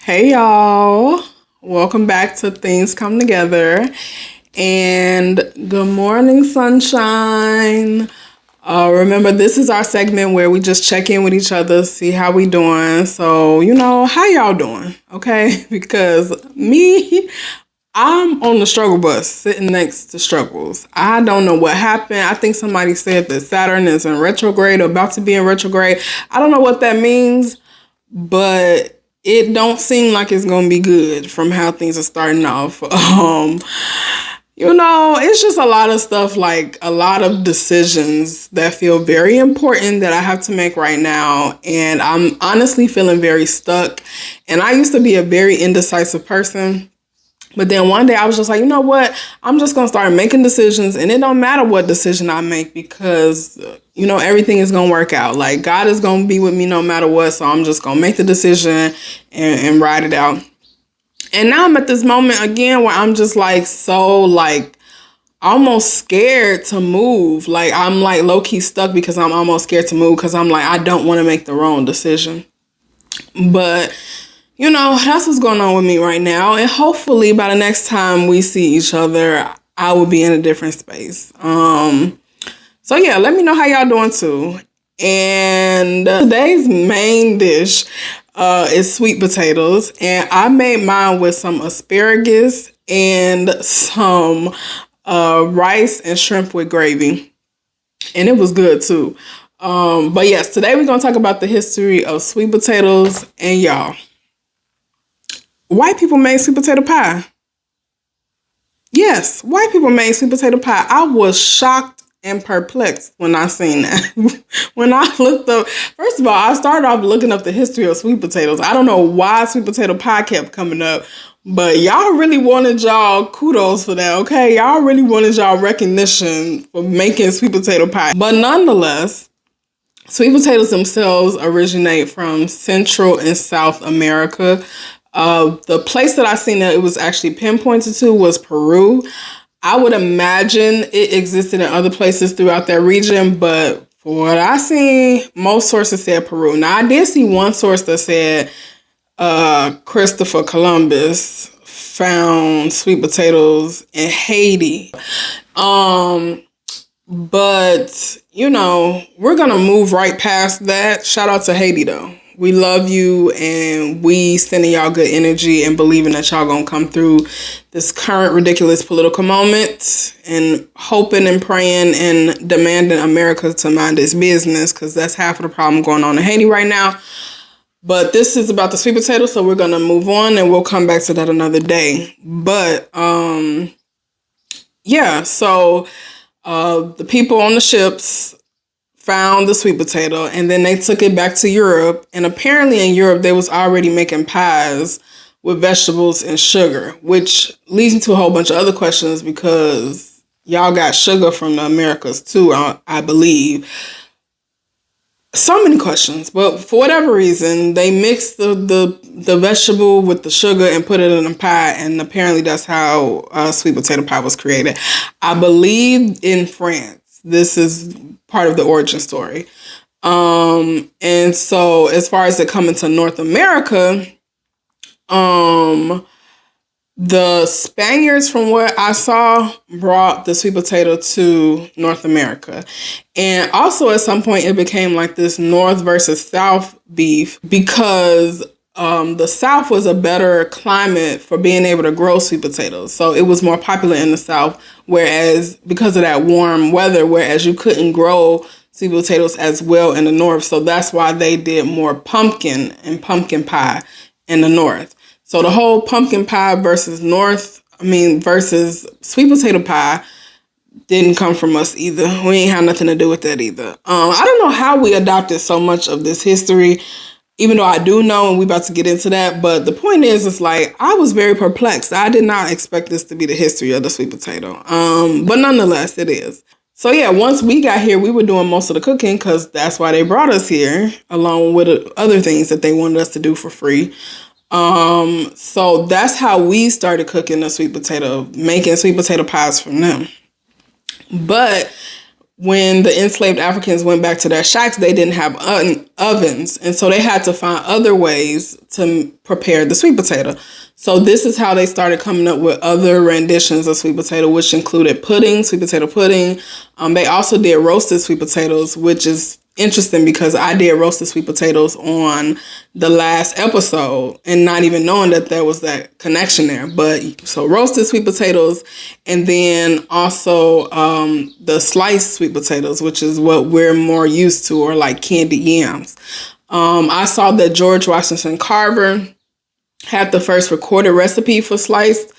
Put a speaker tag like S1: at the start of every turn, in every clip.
S1: Hey y'all, welcome back to Things Come Together, and good morning, sunshine. Remember, this is our segment where we just check in with each other, see how we doing. So, how y'all doing, okay? Because I'm on the struggle bus, sitting next to struggles. I don't know what happened. I think somebody said that Saturn is in retrograde or about to be in retrograde. I don't know what that means, but it don't seem like it's gonna be good from how things are starting off. It's just a lot of stuff, like a lot of decisions that feel very important that I have to make right now. And I'm honestly feeling very stuck. And I used to be a very indecisive person. But then one day I was just like, you know what? I'm just going to start making decisions, and it don't matter what decision I make because, everything is going to work out. Like, God is going to be with me no matter what. So I'm just going to make the decision and ride it out. And now I'm at this moment again where I'm just almost scared to move. Like, I'm like low key stuck because I'm almost scared to move because I'm like, I don't want to make the wrong decision. But that's what's going on with me right now. And hopefully by the next time we see each other, I will be in a different space. So yeah, let me know how y'all doing too. And today's main dish is sweet potatoes. And I made mine with some asparagus and some rice and shrimp with gravy. And it was good too. But yes, today we're going to talk about the history of sweet potatoes. And y'all, white people made sweet potato pie. Yes, white people made sweet potato pie. I was shocked and perplexed when I seen that. When I looked up, first of all, I started off looking up the history of sweet potatoes. I don't know why sweet potato pie kept coming up, but y'all really wanted y'all kudos for that, okay? Y'all really wanted y'all recognition for making sweet potato pie. But nonetheless, sweet potatoes themselves originate from Central and South America. The place that I seen that it was actually pinpointed to was Peru. I would imagine it existed in other places throughout that region, but for what I seen, most sources said Peru. Now, I did see one source that said Christopher Columbus found sweet potatoes in Haiti. But, we're going to move right past that. Shout out to Haiti, though. We love you, and we sending y'all good energy and believing that y'all gonna come through this current ridiculous political moment, and hoping and praying and demanding America to mind its business, because that's half of the problem going on in Haiti right now. But this is about the sweet potato, so we're gonna move on, and we'll come back to that another day. But the people on the ships found the sweet potato, and then they took it back to Europe. And apparently in Europe, they was already making pies with vegetables and sugar, which leads me to a whole bunch of other questions, because y'all got sugar from the Americas too, I believe. So many questions, but for whatever reason, they mixed the vegetable with the sugar and put it in a pie, and apparently that's how sweet potato pie was created. I believe in France. This is part of the origin story. And so as far as it coming to North America, the Spaniards, from what I saw, brought the sweet potato to North America. And also at some point it became like this North versus South beef, because the South was a better climate for being able to grow sweet potatoes. So it was more popular in the South, whereas because of that warm weather, whereas you couldn't grow sweet potatoes as well in the North. So that's why they did more pumpkin and pumpkin pie in the North. So the whole pumpkin pie versus sweet potato pie didn't come from us either. We ain't had nothing to do with that either. I don't know how we adopted so much of this history, even though I do know, and we about to get into that. But the point is, it's like, I was very perplexed. I did not expect this to be the history of the sweet potato. But nonetheless, it is. So yeah, once we got here, we were doing most of the cooking, because that's why they brought us here, along with other things that they wanted us to do for free. So that's how we started cooking the sweet potato, making sweet potato pies from them. But when the enslaved Africans went back to their shacks, they didn't have ovens. And so they had to find other ways to prepare the sweet potato. So this is how they started coming up with other renditions of sweet potato, which included pudding, sweet potato pudding. They also did roasted sweet potatoes, which is interesting because I did roasted sweet potatoes on the last episode and not even knowing that there was that connection there. But so roasted sweet potatoes, and then also the sliced sweet potatoes, which is what we're more used to, or like candied yams. I saw that George Washington Carver had the first recorded recipe for sliced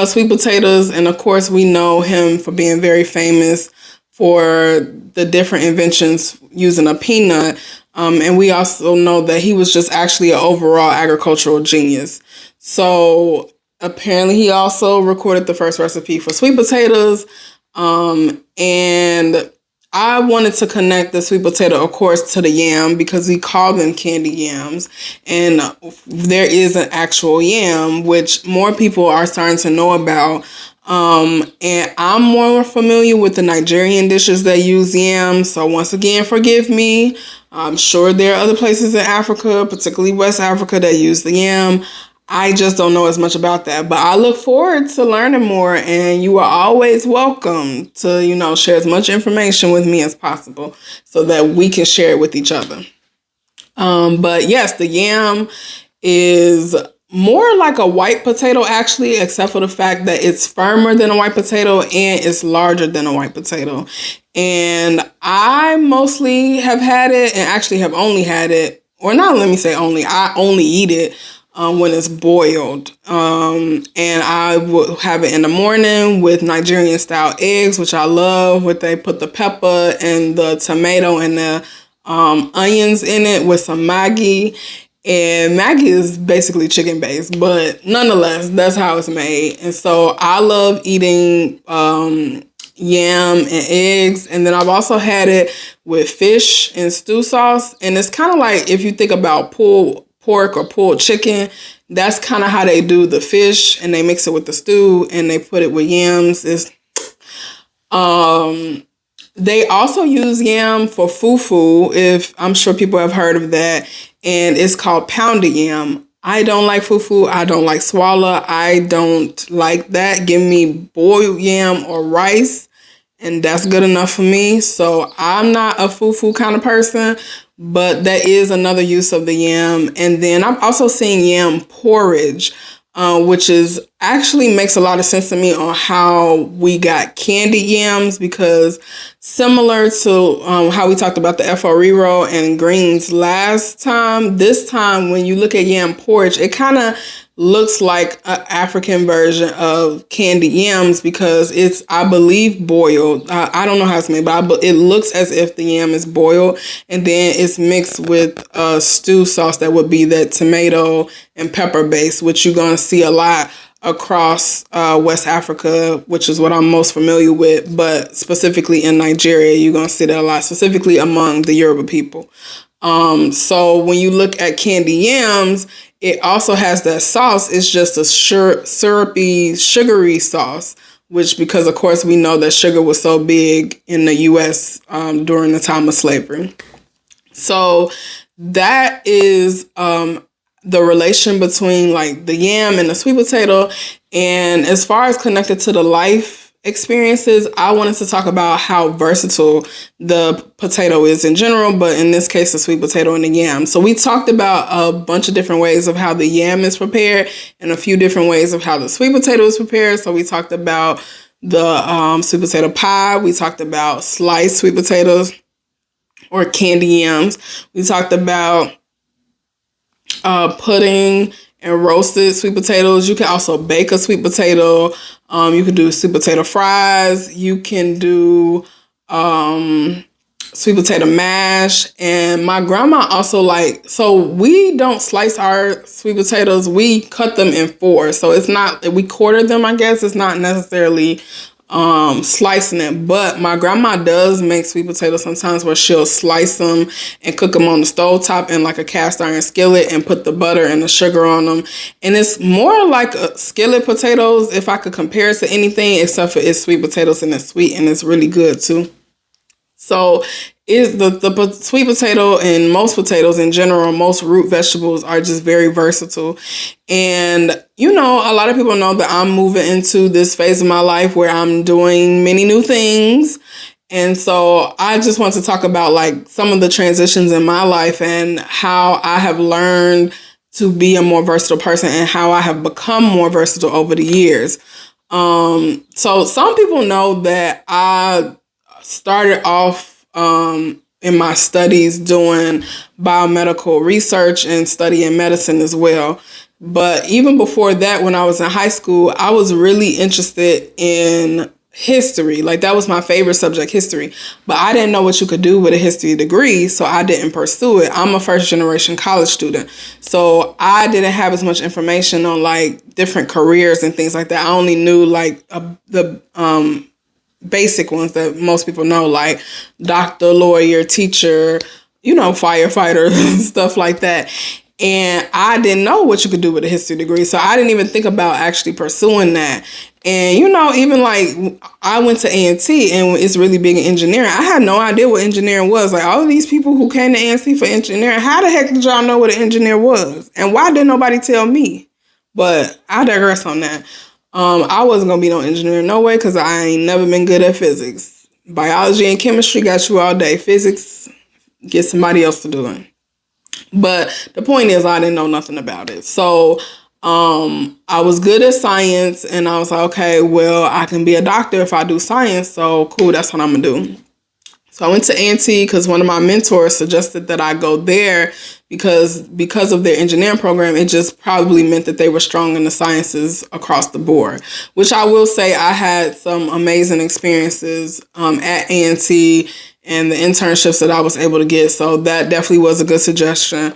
S1: sweet potatoes. And of course, we know him for being very famous for the different inventions using a peanut. And we also know that he was just actually an overall agricultural genius. So apparently he also recorded the first recipe for sweet potatoes. And I wanted to connect the sweet potato, of course, to the yam because we call them candy yams. And there is an actual yam, which more people are starting to know about. And I'm more familiar with the Nigerian dishes that use yam. So once again, forgive me. I'm sure there are other places in Africa, particularly West Africa, that use the yam. I just don't know as much about that, but I look forward to learning more, and you are always welcome to, share as much information with me as possible so that we can share it with each other. But yes, the yam is more like a white potato, actually, except for the fact that it's firmer than a white potato and it's larger than a white potato. And I mostly have had it, and actually have only had it, or not, let me say only, I only eat it when it's boiled. And I will have it in the morning with Nigerian style eggs, which I love, where they put the pepper and the tomato and the onions in it with some Maggi. And Maggi is basically chicken based, but nonetheless, that's how it's made. And so I love eating yam and eggs. And then I've also had it with fish and stew sauce. And it's kind of like if you think about pulled pork or pulled chicken, that's kind of how they do the fish, and they mix it with the stew and they put it with yams. They also use yam for fufu, if I'm sure people have heard of that, and it's called pounded yam. I don't like fufu. I don't like swallow. I don't like that. Give me boiled yam or rice, and that's good enough for me. So I'm not a fufu kind of person, but that is another use of the yam. And then I'm also seeing yam porridge, which is actually makes a lot of sense to me on how we got candied yams, because similar to how we talked about the efforero and greens last time, this time when you look at yam porridge, it kind of looks like an African version of candied yams because it's, I believe, boiled. I don't know how it's made, but it looks as if the yam is boiled, and then it's mixed with a stew sauce that would be that tomato and pepper base, which you're going to see a lot across West Africa, which is what I'm most familiar with, but specifically in Nigeria, you're going to see that a lot, specifically among the Yoruba people. So when you look at candy yams, it also has that sauce. It's just a syrupy, sugary sauce, which, because of course we know that sugar was so big in the U.S. During the time of slavery. So that is the relation between like the yam and the sweet potato. And as far as connected to the life experiences, I wanted to talk about how versatile the potato is in general, but in this case, the sweet potato and the yam. So we talked about a bunch of different ways of how the yam is prepared and a few different ways of how the sweet potato is prepared. So we talked about the sweet potato pie. We talked about sliced sweet potatoes or candy yams. We talked about pudding and roasted sweet potatoes. You can also bake a sweet potato. You can do sweet potato fries. You can do sweet potato mash. And my grandma also so we don't slice our sweet potatoes. We cut them in four. So it's not, we quarter them, I guess. It's not necessarily slicing it, but my grandma does make sweet potatoes sometimes where she'll slice them and cook them on the stovetop in like a cast iron skillet and put the butter and the sugar on them. And it's more like a skillet potatoes, if I could compare it to anything, except for it's sweet potatoes and it's sweet and it's really good too. So is the sweet potato and most potatoes in general, most root vegetables are just very versatile. And, a lot of people know that I'm moving into this phase of my life where I'm doing many new things. And so I just want to talk about like some of the transitions in my life and how I have learned to be a more versatile person and how I have become more versatile over the years. So some people know that I started off in my studies doing biomedical research and studying medicine as well. But even before that, when I was in high school, I was really interested in history. Like that was my favorite subject, history. But I didn't know what you could do with a history degree, so I didn't pursue it. I'm a first generation college student, so I didn't have as much information on like different careers and things like that. I only knew like the basic ones that most people know, like doctor, lawyer, teacher, firefighter, stuff like that. And I didn't know what you could do with a history degree. So I didn't even think about actually pursuing that. And, even like I went to A&T and it's really big in engineering. I had no idea what engineering was. Like all of these people who came to A&T for engineering, how the heck did y'all know what an engineer was? And why didn't nobody tell me? But I digress on that. I wasn't going to be no engineer no way because I ain't never been good at physics. Biology and chemistry got you all day. Physics, get somebody else to do it. But the point is I didn't know nothing about it. So I was good at science and I was like, okay, well, I can be a doctor if I do science. So cool, that's what I'm going to do. So I went to A&T because one of my mentors suggested that I go there because of their engineering program. It just probably meant that they were strong in the sciences across the board, which I will say I had some amazing experiences at A&T and the internships that I was able to get. So that definitely was a good suggestion.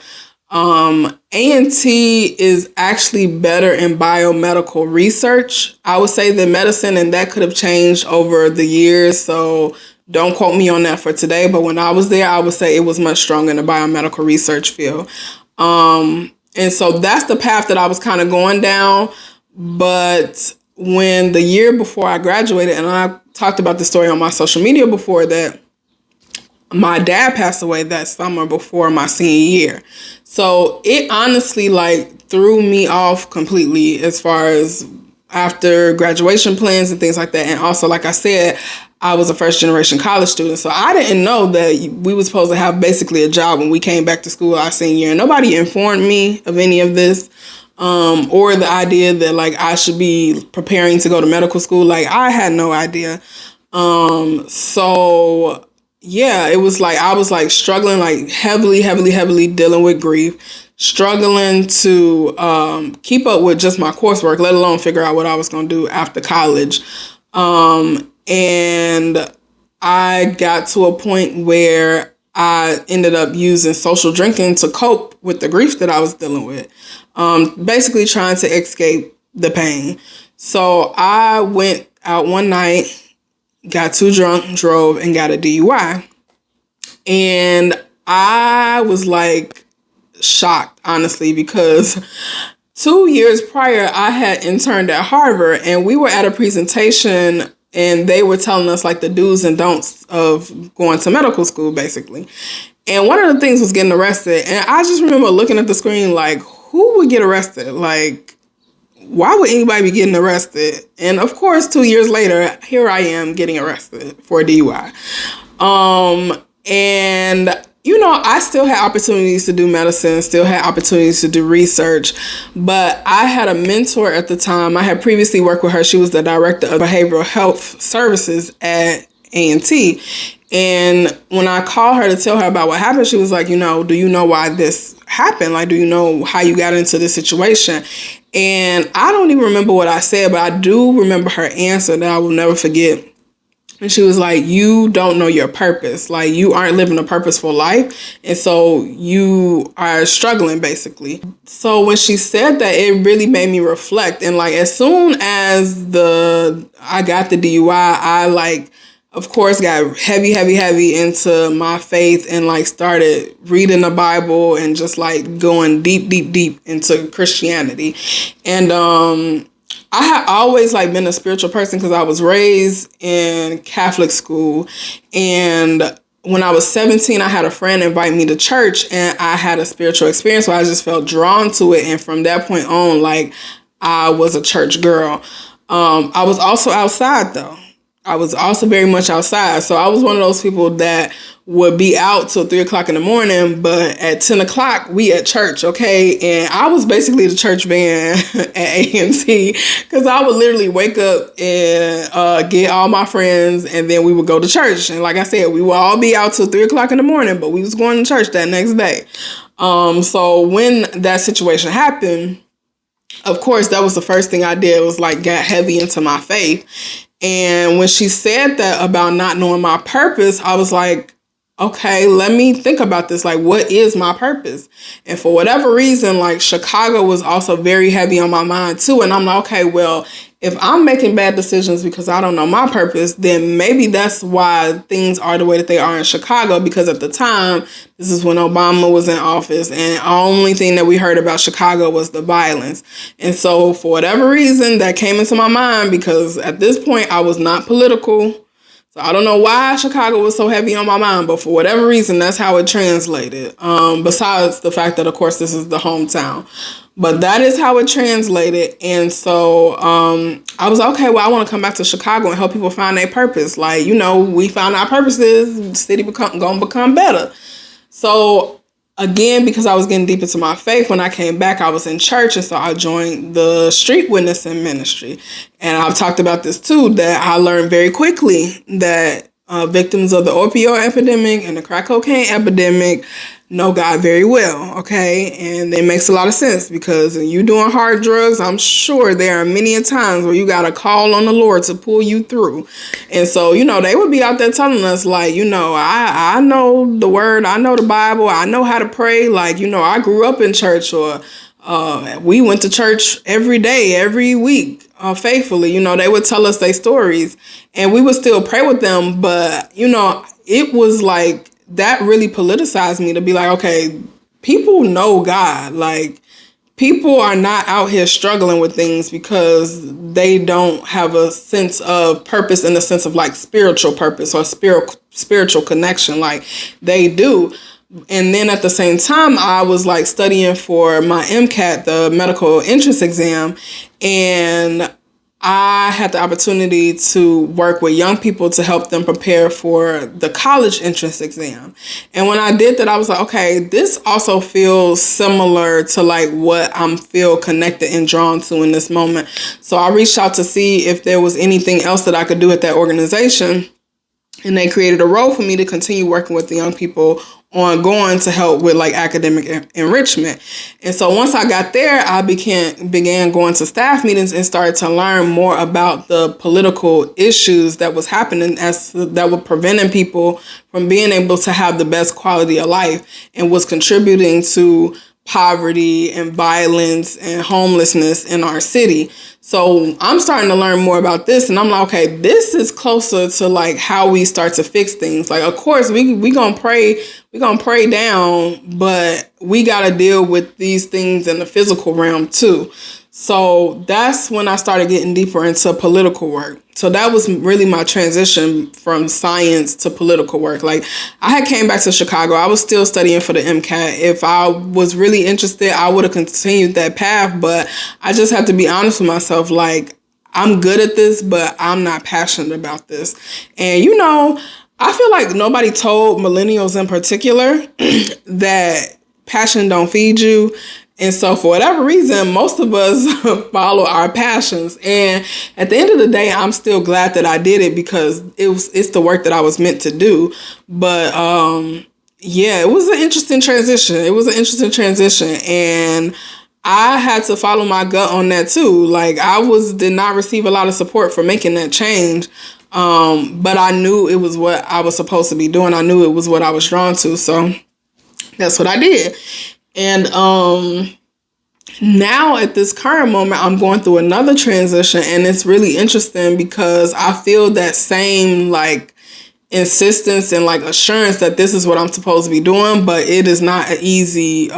S1: A&T is actually better in biomedical research, I would say, than medicine, and that could have changed over the years. So don't quote me on that for today, but when I was there, I would say it was much stronger in the biomedical research field. And so that's the path that I was kind of going down. But when the year before I graduated, and I talked about the story on my social media before that, my dad passed away that summer before my senior year. So it honestly like threw me off completely as far as after graduation plans and things like that. And also, like I said, I was a first generation college student. So I didn't know that we were supposed to have basically a job when we came back to school our senior year. And nobody informed me of any of this. Or the idea that like I should be preparing to go to medical school. Like I had no idea. So yeah, it was like I was like struggling, like heavily dealing with grief, struggling to keep up with just my coursework, let alone figure out what I was going to do after college. And I got to a point where I ended up using social drinking to cope with the grief that I was dealing with, basically trying to escape the pain. So I went out one night, got too drunk, drove, and got a DUI. And I was like shocked, honestly, because 2 years prior, I had interned at Harvard and we were at a presentation and they were telling us like the do's and don'ts of going to medical school, basically. And one of the things was getting arrested. And I just remember looking at the screen like, who would get arrested? Like, why would anybody be getting arrested? And of course, 2 years later, here I am getting arrested for a DUI. And, I still had opportunities to do medicine, still had opportunities to do research, but I had a mentor at the time. I had previously worked with her. She was the director of behavioral health services at A&T. And when I called her to tell her about what happened, she was like, do you know why this happened? Like, do you know how you got into this situation? And I don't even remember what I said, but I do remember her answer that I will never forget. And she was like, you don't know your purpose. Like, you aren't living a purposeful life. And so you are struggling, basically. So when she said that, it really made me reflect. And like, as soon as I got the DUI, I of course, got heavy into my faith and like started reading the Bible and just like going deep into Christianity. And, I had always been a spiritual person because I was raised in Catholic school, and when I was 17, I had a friend invite me to church, and I had a spiritual experience where I just felt drawn to it. And from that point on, like, I was a church girl. I was also outside, though. I was also very much outside. So I was one of those people that would be out till 3 o'clock in the morning, but at 10 o'clock, we at church, okay? And I was basically the church band at A&T, because I would literally wake up and get all my friends, and then we would go to church. And like I said, we would all be out till 3 o'clock in the morning, but we was going to church that next day. So when that situation happened, of course, that was the first thing I did, was like got heavy into my faith. And when she said that about not knowing my purpose, I was like, okay, let me think about this. Like, what is my purpose? And for whatever reason, like, Chicago was also very heavy on my mind too. And I'm like, okay, well, if I'm making bad decisions because I don't know my purpose, then maybe that's why things are the way that they are in Chicago. Because at the time, this is when Obama was in office, and the only thing that we heard about Chicago was the violence. And so for whatever reason, that came into my mind, because at this point I was not political. So I don't know why Chicago was so heavy on my mind, but for whatever reason, that's how it translated. Besides the fact that, of course, this is the hometown. But that is how it translated. And so I was like, okay, well, I want to come back to Chicago and help people find their purpose. Like, you know, we found our purposes, the city gonna become better. So again, because I was getting deep into my faith, when I came back, I was in church. And so I joined the street witnessing ministry. And I've talked about this too, that I learned very quickly that victims of the opioid epidemic and the crack cocaine epidemic know God very well, okay? And it makes a lot of sense, because when you're doing hard drugs, I'm sure there are many a times where you got to call on the Lord to pull you through. And so, you know, they would be out there telling us, like, you know, I know the word, I know the Bible, I know how to pray. Like, you know, I grew up in church, or we went to church every day, every week, faithfully. You know, they would tell us their stories, and we would still pray with them. But, you know, it was like, that really politicized me, to be like, okay, people know God. Like, people are not out here struggling with things because they don't have a sense of purpose, in the sense of like spiritual purpose or spiritual connection. Like, they do. And then at the same time, I was like studying for my MCAT, the medical entrance exam, and I had the opportunity to work with young people to help them prepare for the college entrance exam. And when I did that, I was like, okay, this also feels similar to like what I'm feel connected and drawn to in this moment. So I reached out to see if there was anything else that I could do at that organization. And they created a role for me to continue working with the young people ongoing to help with like academic enrichment. And so once I got there, I began going to staff meetings and started to learn more about the political issues that was happening that were preventing people from being able to have the best quality of life, and was contributing to poverty and violence and homelessness in our city. So I'm starting to learn more about this, and I'm like, okay, this is closer to like how we start to fix things. Like, of course, we gonna pray down, but we gotta deal with these things in the physical realm too. So that's when I started getting deeper into political work. So that was really my transition from science to political work. Like, I had came back to Chicago. I was still studying for the MCAT. If I was really interested, I would have continued that path. But I just have to be honest with myself. Like, I'm good at this, but I'm not passionate about this. And, you know, I feel like nobody told millennials in particular that passion don't feed you. And so for whatever reason, most of us follow our passions. And at the end of the day, I'm still glad that I did it, because it's the work that I was meant to do. But yeah, it was an interesting transition. And I had to follow my gut on that too. Like, did not receive a lot of support for making that change. But I knew it was what I was supposed to be doing. I knew it was what I was drawn to. So that's what I did. And now at this current moment, I'm going through another transition, and it's really interesting because I feel that same like insistence and like assurance that this is what I'm supposed to be doing, but it is not an easy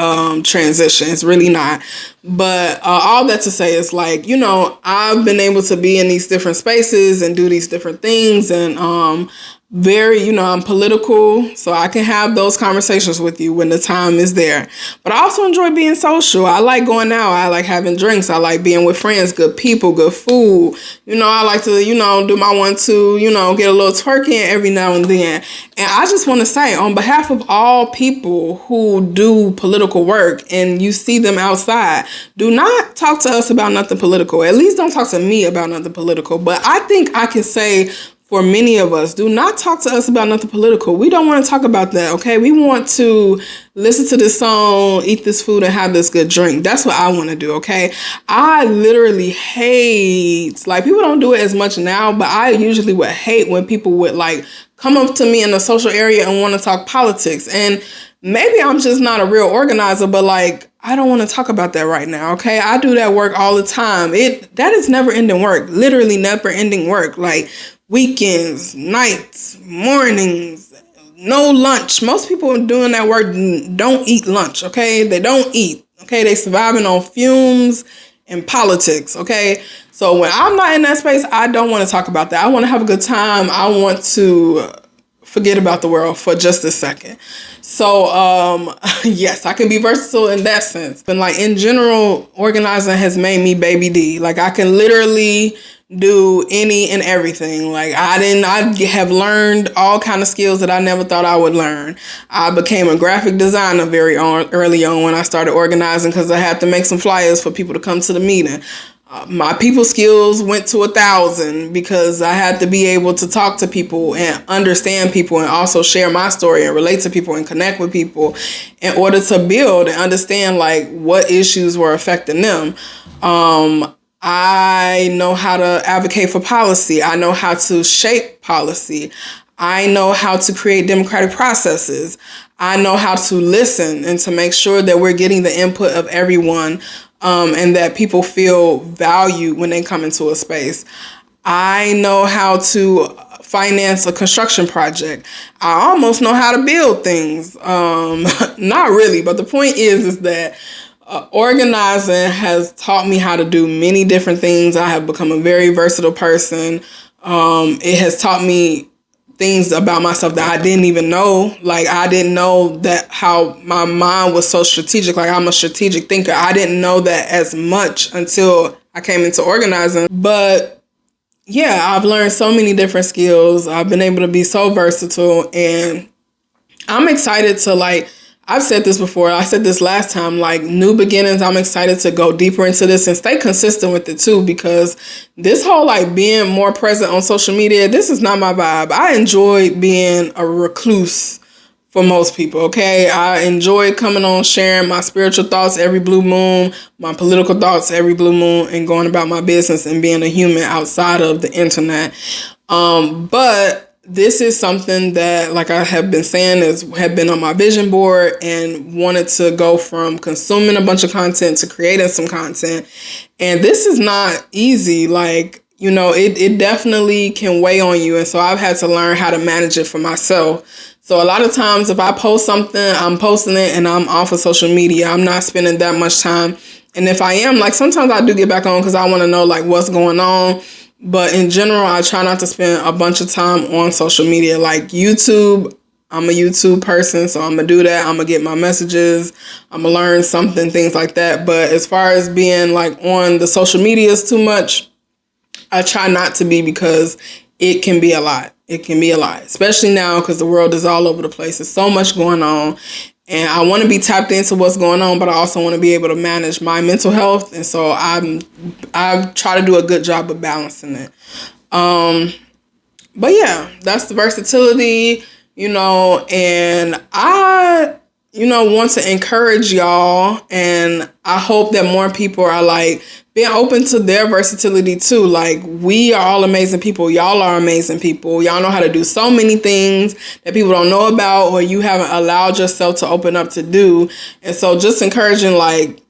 S1: transition. It's really not. But all that to say is, like, you know, I've been able to be in these different spaces and do these different things, and very, I'm political, so I can have those conversations with you when the time is there. But I also enjoy being social. I like going out. I like having drinks. I like being with friends, good people, good food. I like to, do my 1-2, get a little twerking every now and then. And I just want to say, on behalf of all people who do political work and you see them outside, do not talk to us about nothing political. At least don't talk to me about nothing political. But I think I can say, for many of us, do not talk to us about nothing political. We don't want to talk about that, okay? We want to listen to this song, eat this food, and have this good drink. That's what I want to do, okay? I literally hate, people don't do it as much now, but I usually would hate when people would, come up to me in the social area and want to talk politics. And maybe I'm just not a real organizer, but, I don't want to talk about that right now, okay? I do that work all the time. That is never-ending work, literally never-ending work, weekends, nights, mornings, no lunch. Most people doing that work don't eat lunch, okay? They don't eat, okay? They surviving on fumes and politics, okay? So when I'm not in that space, I don't want to talk about that. I want to have a good time. I want to forget about the world for just a second. So, yes, I can be versatile in that sense. And in general, organizing has made me Baby D. I can literally do any and everything. I have learned all kind of skills that I never thought I would learn. I became a graphic designer very early on when I started organizing because I had to make some flyers for people to come to the meeting. My people skills went to 1,000 because I had to be able to talk to people and understand people and also share my story and relate to people and connect with people in order to build and understand what issues were affecting them. I know how to advocate for policy. I know how to shape policy. I know how to create democratic processes. I know how to listen and to make sure that we're getting the input of everyone, and that people feel valued when they come into a space. I know how to finance a construction project. I almost know how to build things. Not really, but the point is that organizing has taught me how to do many different things. I have become a very versatile person. It has taught me things about myself that I didn't even know. I didn't know that how my mind was so strategic. I'm a strategic thinker. I didn't know that as much until I came into organizing. But yeah, I've learned so many different skills. I've been able to be so versatile, and I'm excited to I've said this before. I said this last time, new beginnings. I'm excited to go deeper into this and stay consistent with it too, because this whole being more present on social media, this is not my vibe. I enjoy being a recluse for most people, okay? I enjoy coming on, sharing my spiritual thoughts every blue moon, my political thoughts every blue moon, and going about my business and being a human outside of the internet. But this is something that, I have been saying, have been on my vision board and wanted to go from consuming a bunch of content to creating some content. And this is not easy. It definitely can weigh on you. And so I've had to learn how to manage it for myself. So a lot of times if I post something, I'm posting it and I'm off of social media. I'm not spending that much time. And if I am, sometimes I do get back on because I want to know what's going on. But in general, I try not to spend a bunch of time on social media. YouTube, I'm a YouTube person, so I'm going to do that. I'm going to get my messages. I'm going to learn something, things like that. But as far as being on the social medias too much, I try not to be, because it can be a lot. It can be a lot, especially now because the world is all over the place. There's so much going on. And I want to be tapped into what's going on, but I also want to be able to manage my mental health. And so I try to do a good job of balancing it. But yeah, that's the versatility, and I, want to encourage y'all. And I hope that more people are being open to their versatility too. We are all amazing people. Y'all are amazing people. Y'all know how to do so many things that people don't know about, or you haven't allowed yourself to open up to do. And so just encouraging,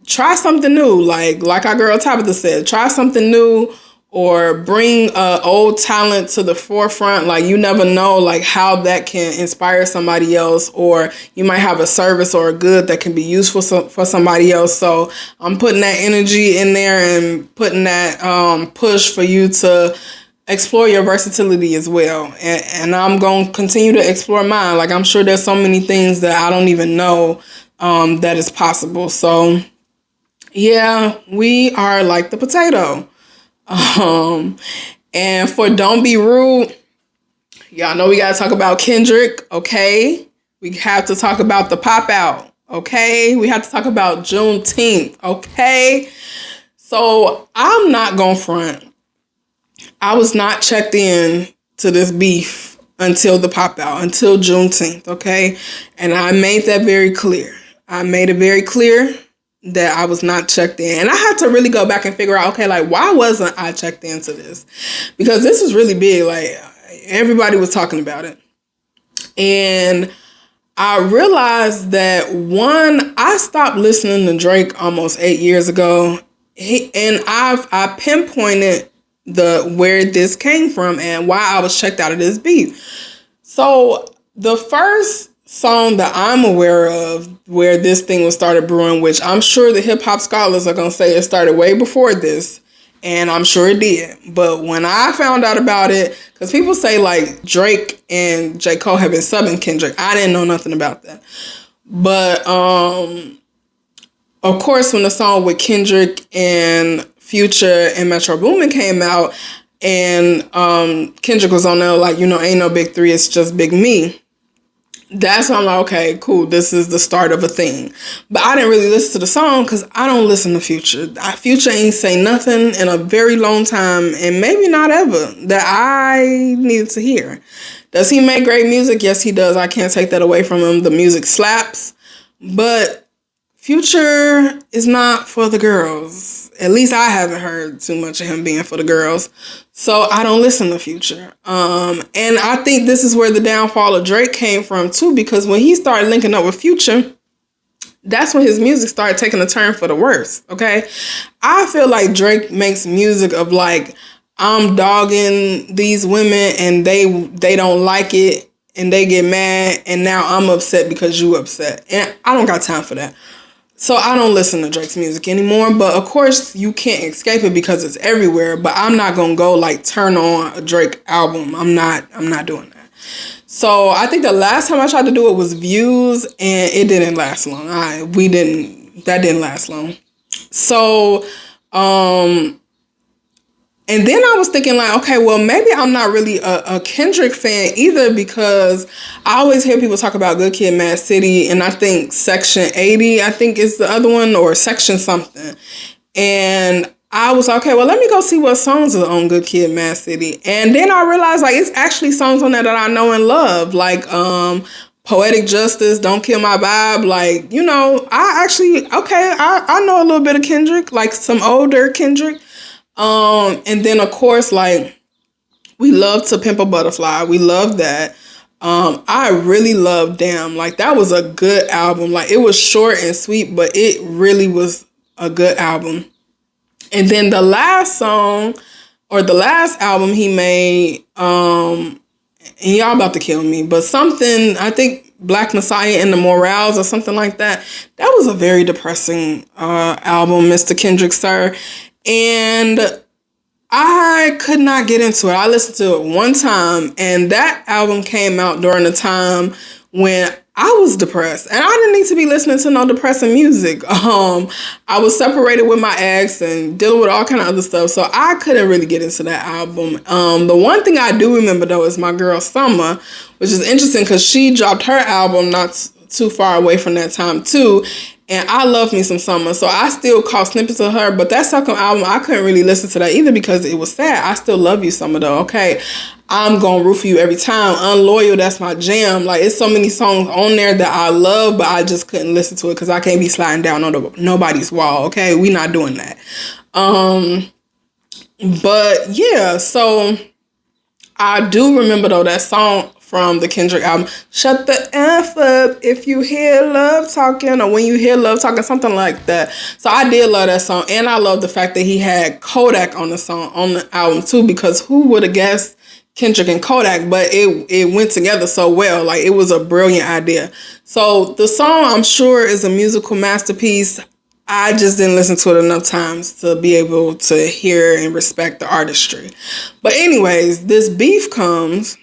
S1: try something new. Like our girl Tabitha said, try something new, or bring old talent to the forefront. You never know how that can inspire somebody else, or you might have a service or a good that can be useful for somebody else. So I'm putting that energy in there and putting that push for you to explore your versatility as well. And I'm going to continue to explore mine. Like, I'm sure there's so many things that I don't even know that is possible. So, yeah, we are like the potato. And for Don't Be Rude, y'all know we got to talk about Kendrick, okay? We have to talk about the pop out, okay? We have to talk about Juneteenth, okay? So, I'm not going to front. I was not checked in to this beef until the pop out, until Juneteenth, okay? And I made that very clear. I made it very clear that I was not checked in. And I had to really go back and figure out, okay, like, why wasn't I checked into this? Because this was really big. Like, everybody was talking about it. And I realized that, one, I stopped listening to Drake almost 8 years ago. I pinpointed where this came from and why I was checked out of this beat. So the first song that I'm aware of where this thing was started brewing, which I'm sure the hip hop scholars are going to say it started way before this, and I'm sure it did. But when I found out about it, because people say like Drake and J. Cole have been subbing Kendrick. I didn't know nothing about that. But of course, when the song with Kendrick and Future and Metro Boomin came out, and Kendrick was on there like, ain't no big three, it's just big me. That's when I'm like, okay, cool, this is the start of a thing. But I didn't really listen to the song because I don't listen to Future. Future ain't say nothing in a very long time, and maybe not ever, that I needed to hear. Does he make great music? Yes, he does. I can't take that away from him. The music slaps. But Future is not for the girls. At least I haven't heard too much of him being for the girls. So I don't listen to Future. And I think this is where the downfall of Drake came from too, because when he started linking up with Future, that's when his music started taking a turn for the worse, okay? I feel like Drake makes music of like, I'm dogging these women and they don't like it and they get mad and now I'm upset because you upset. And I don't got time for that. So I don't listen to Drake's music anymore, but of course you can't escape it because it's everywhere, but I'm not going to go like turn on a Drake album. I'm not doing that. So I think the last time I tried to do it was Views, and it didn't last long. That didn't last long. So, and then I was thinking like, okay, well, maybe I'm not really a Kendrick fan either, because I always hear people talk about Good Kid, Mad City, and I think Section 80, I think is the other one, or Section something. And I was like, okay, well, let me go see what songs are on Good Kid, Mad City. And then I realized like it's actually songs on there that I know and love, like Poetic Justice, Don't Kill My Vibe. Like, I know a little bit of Kendrick, like some older Kendrick. And then of course, like, we love To Pimp a Butterfly. We love that. I really love Damn. Like, that was a good album. Like, it was short and sweet, but it really was a good album. And then the last song, or the last album he made, and y'all about to kill me, but something, I think Black Messiah and the Morals or something like that. That was a very depressing album, Mr. Kendrick, sir. And I could not get into it. I listened to it one time, and that album came out during a time when I was depressed, and I didn't need to be listening to no depressing music. I was separated with my ex and dealing with all kind of other stuff, so I couldn't really get into that album. The one thing I do remember though is my girl Summer, which is interesting because she dropped her album not too far away from that time too. And I love me some Summer, so I still caught snippets of her. But that second album, I couldn't really listen to that either because it was sad. I still love you, Summer, though, okay? I'm going to root for you every time. Unloyal, that's my jam. Like, it's so many songs on there that I love, but I just couldn't listen to it because I can't be sliding down on nobody's wall, okay? We not doing that. But, yeah, so I do remember, though, that song from the Kendrick album, Shut the F Up If You Hear Love Talking, or When You Hear Love Talking, something like that. So I did love that song, and I love the fact that he had Kodak on the album too, because who would have guessed Kendrick and Kodak? But it went together so well. Like, it was a brilliant idea. So the song, I'm sure, is a musical masterpiece. I just didn't listen to it enough times to be able to hear and respect the artistry. But anyways, this beef comes,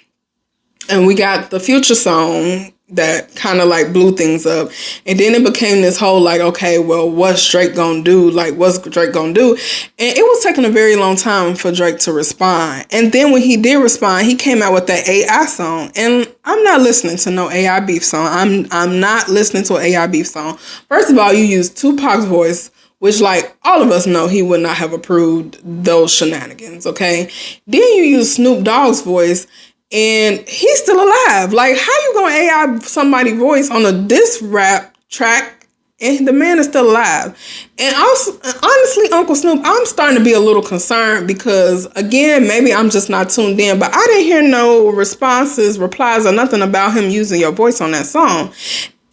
S1: and we got the Future song that kind of like blew things up. And then it became this whole like, okay, well, what's Drake gonna do? Like, what's Drake gonna do? And it was taking a very long time for Drake to respond. And then when he did respond, he came out with that AI song. And I'm not listening to no AI beef song. I'm not listening to an AI beef song. First of all, you used Tupac's voice, which, like, all of us know he would not have approved those shenanigans, okay? Then you use Snoop Dogg's voice, and he's still alive. Like, how you gonna AI somebody's voice on a diss rap track and the man is still alive? And also, honestly, Uncle Snoop, I'm starting to be a little concerned because, again, maybe I'm just not tuned in, but I didn't hear no responses, replies, or nothing about him using your voice on that song.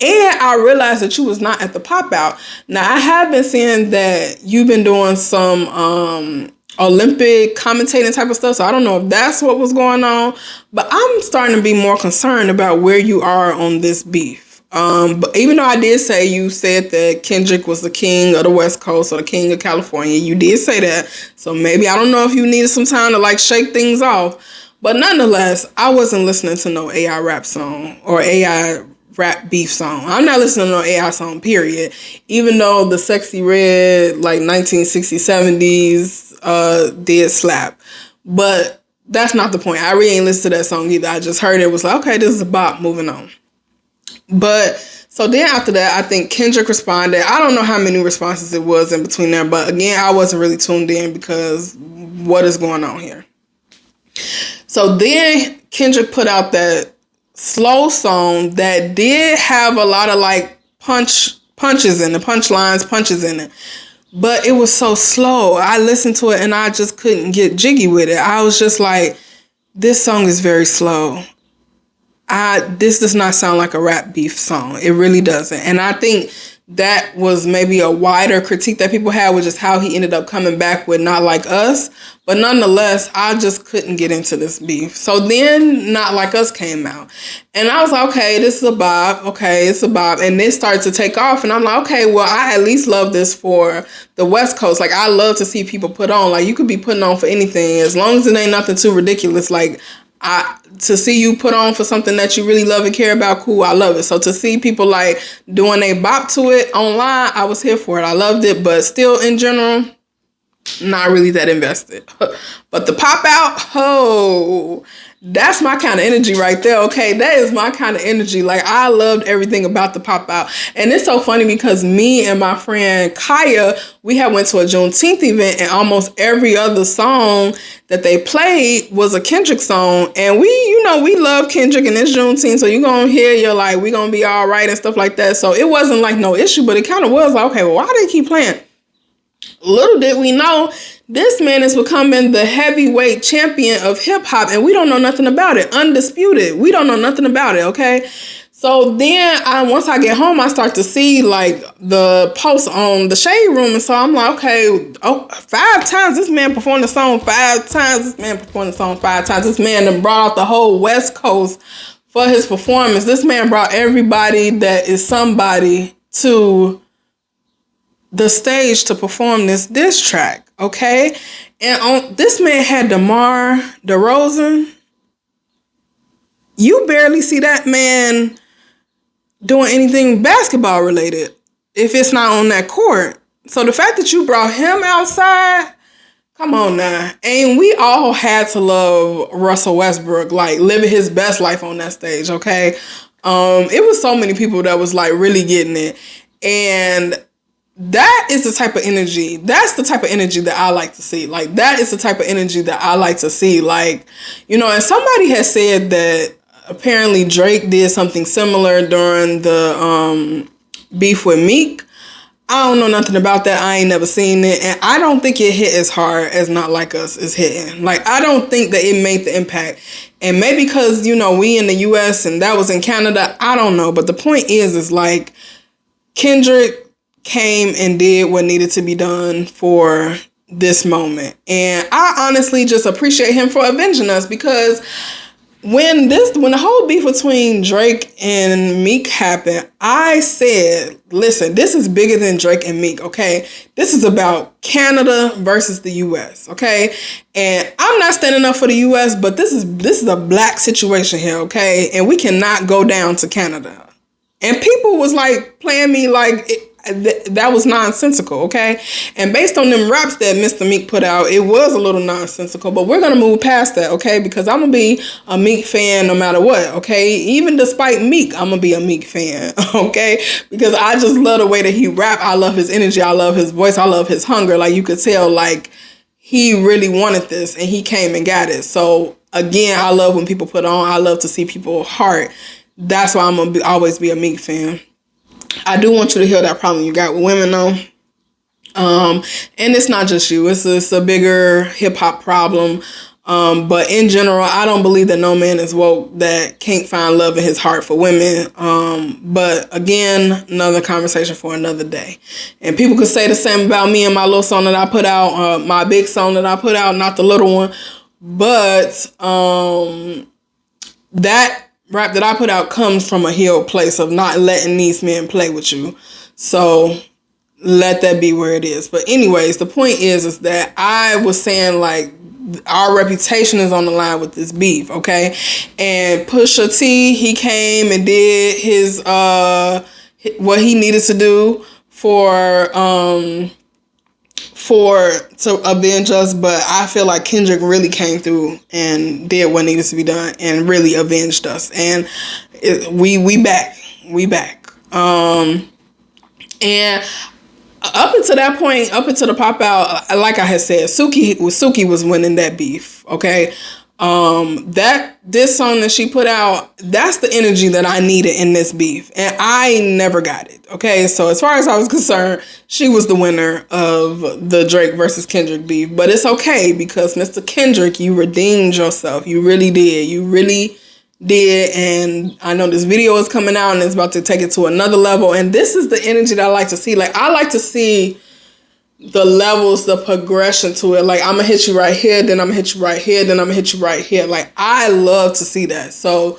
S1: And I realized that you was not at the pop out. Now, I have been seeing that you've been doing some Olympic commentating type of stuff, so I don't know if that's what was going on, but I'm starting to be more concerned about where you are on this beef. But even though I did say, you said that Kendrick was the king of the West Coast or the king of California, you did say that, so maybe I don't know if you needed some time to like shake things off, but nonetheless, I wasn't listening to no AI rap song or AI rap beef song. I'm not listening to no AI song, period. Even though the Sexy Red, like 1960s, 70s, did slap. But that's not the point. I really ain't listened to that song either. I just heard it, was like, okay, this is a bop, moving on. But so then after that, I think Kendrick responded. I don't know how many responses it was in between there, but again, I wasn't really tuned in because what is going on here? So then Kendrick put out that slow song that did have a lot of like punches in it, punchlines, punches in it. But it was so slow. I listened to it and I just couldn't get jiggy with it. I was just like, this song is very slow. This does not sound like a rap beef song. It really doesn't. And I think that was maybe a wider critique that people had, which is how he ended up coming back with Not Like Us. But nonetheless, I just couldn't get into this beef. So then Not Like Us came out. And I was like, okay, this is a bop. Okay, it's a bop. And this started to take off. And I'm like, okay, well, I at least love this for the West Coast. Like, I love to see people put on. Like, you could be putting on for anything. As long as it ain't nothing too ridiculous. Like, to see you put on for something that you really love and care about, cool, I love it. So to see people like doing a bop to it online, I was here for it. I loved it, but still in general, not really that invested. But the pop out, that's my kind of energy right there, okay? That is my kind of energy. Like, I loved everything about the pop out. And it's so funny because me and my friend Kaya, we had went to a Juneteenth event, and almost every other song that they played was a Kendrick song. And we love Kendrick, and it's Juneteenth, so you're going to hear, you're like, we going to be all right and stuff like that. So it wasn't like no issue, but it kind of was like, okay, well, why do they keep playing? Little did we know, this man is becoming the heavyweight champion of hip hop, and we don't know nothing about it. Undisputed. We don't know nothing about it, okay? So then once I get home, I start to see like the posts on the Shade Room. And so I'm like, okay, 5 times this man performed the song 5 times. This man performed the song 5 times. This man done brought out the whole West Coast for his performance. This man brought everybody that is somebody to the stage to perform this diss track, okay? And this man had DeMar DeRozan. You barely see that man doing anything basketball related if it's not on that court. So the fact that you brought him outside, come on now. And we all had to love Russell Westbrook, like living his best life on that stage, okay? It was so many people that was like really getting it. And that is the type of energy. That's the type of energy that I like to see. Like, that is the type of energy that I like to see. Like, and somebody has said that apparently Drake did something similar during the beef with Meek. I don't know nothing about that. I ain't never seen it. And I don't think it hit as hard as Not Like Us is hitting. Like, I don't think that it made the impact. And maybe because, we in the U.S. and that was in Canada. I don't know. But the point is like, Kendrick came and did what needed to be done for this moment. And I honestly just appreciate him for avenging us, because when the whole beef between Drake and Meek happened, I said, listen, this is bigger than Drake and Meek, okay? This is about Canada versus the US, okay? And I'm not standing up for the US, but this is a black situation here, okay? And we cannot go down to Canada. And people was like playing me like that was nonsensical, okay? And based on them raps that Mr. Meek put out, it was a little nonsensical, but we're going to move past that, okay? Because I'm going to be a Meek fan no matter what, okay? Even despite Meek, I'm going to be a Meek fan, okay? Because I just love the way that he rap. I love his energy. I love his voice. I love his hunger. Like, you could tell, like, he really wanted this and he came and got it. So, again, I love when people put on. I love to see people heart. That's why I'm going to always be a Meek fan. I do want you to heal that problem you got with women, though. And it's not just you. It's a bigger hip-hop problem. But in general, I don't believe that no man is woke that can't find love in his heart for women. But again, another conversation for another day. And people could say the same about me and my little song that I put out, my big song that I put out, not the little one. But that rap that I put out comes from a healed place of not letting these men play with you. So let that be where it is. But anyways, the point is that I was saying, like, our reputation is on the line with this beef, okay? And Pusha T, he came and did his what he needed to do to avenge us, but I feel like Kendrick really came through and did what needed to be done and really avenged us. And we back. And up until that point, up until the pop out, like I had said, Suki was winning that beef. Okay. This song that she put out, that's the energy that I needed in this beef. And I never got it. Okay. So as far as I was concerned, she was the winner of the Drake versus Kendrick beef. But it's okay because Mr. Kendrick, you redeemed yourself. You really did. You really did. And I know this video is coming out and it's about to take it to another level. And this is the energy that I like to see. Like, I like to see the levels, the progression to it. Like, I'm gonna hit you right here, then I'm gonna hit you right here, then I'm gonna hit you right here. Like, I love to see that. So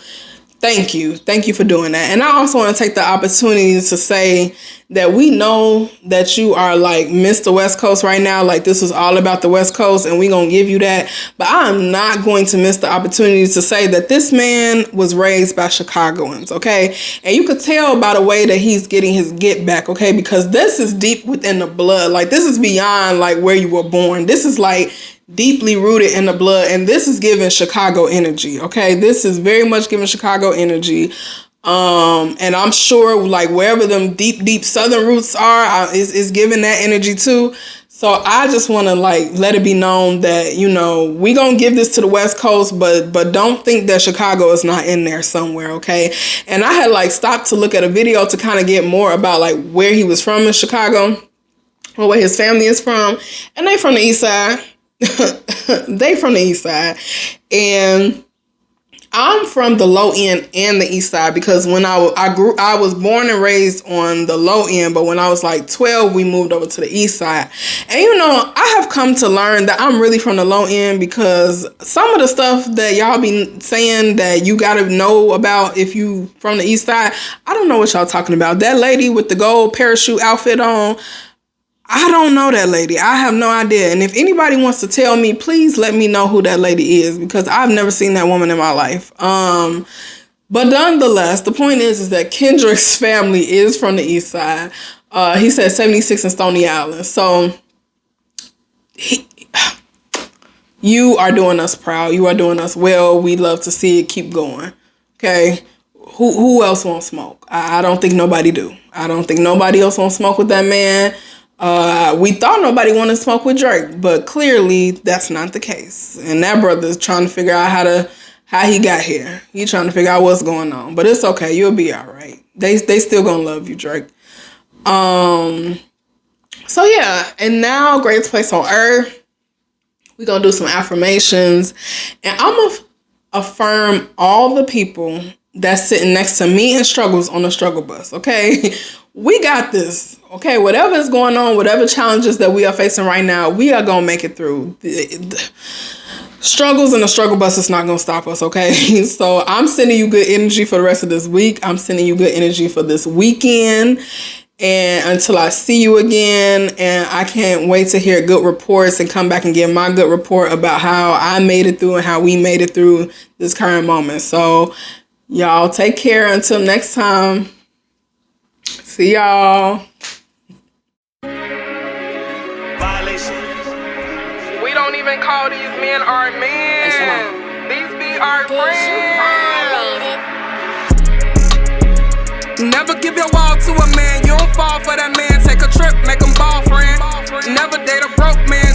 S1: thank you for doing that. And I also want to take the opportunity to say that we know that you are like Mr. West Coast right now. Like, this is all about the West Coast and we're going to give you that. But I'm not going to miss the opportunity to say that this man was raised by Chicagoans, okay? And you could tell by the way that he's getting his get back, okay? Because this is deep within the blood. Like, this is beyond like where you were born. This is like deeply rooted in the blood, and this is giving Chicago energy, okay? This is very much giving Chicago energy. And I'm sure like wherever them deep southern roots are, is giving that energy too. So I just want to like let it be known that, you know, we gonna give this to the West Coast, but don't think that Chicago is not in there somewhere, okay? And I had like stopped to look at a video to kind of get more about like where he was from in Chicago, or where his family is from, and they from the East Side. They from the East Side, and I'm from the low end and the East Side because when I was born and raised on the low end, but when I was like 12, we moved over to the East Side. And you know, I have come to learn that I'm really from the low end because some of the stuff that y'all be saying that you gotta know about if you from the East Side, I don't know what y'all talking about. That lady with the gold parachute outfit on, I don't know that lady. I have no idea. And if anybody wants to tell me, please let me know who that lady is because I've never seen that woman in my life. But nonetheless, the point is that Kendrick's family is from the East Side. He said 76 in Stony Island. So you are doing us proud. You are doing us well. We love to see it keep going. Okay. Who else won't smoke? I don't think nobody do. I don't think nobody else won't smoke with that man. We thought nobody wanted to smoke with Drake, but clearly that's not the case. And that brother's trying to figure out how he got here. He's trying to figure out what's going on, but it's okay. You'll be all right. They still gonna love you, Drake. So yeah, and now greatest place on earth. We're gonna do some affirmations, and I'm gonna affirm all the people that's sitting next to me in struggles on the struggle bus. Okay, we got this. Okay, whatever is going on, whatever challenges that we are facing right now, we are going to make it through. struggles and the struggle bus is not going to stop us, okay? So I'm sending you good energy for the rest of this week. I'm sending you good energy for this weekend. And until I see you again, and I can't wait to hear good reports and come back and give my good report about how I made it through and how we made it through this current moment. So y'all take care until next time. See y'all. We don't even call these men our men. These be our friends. Never give your all to a man. You don't fall for that man. Take a trip, make him ball friend. Never date a broke man.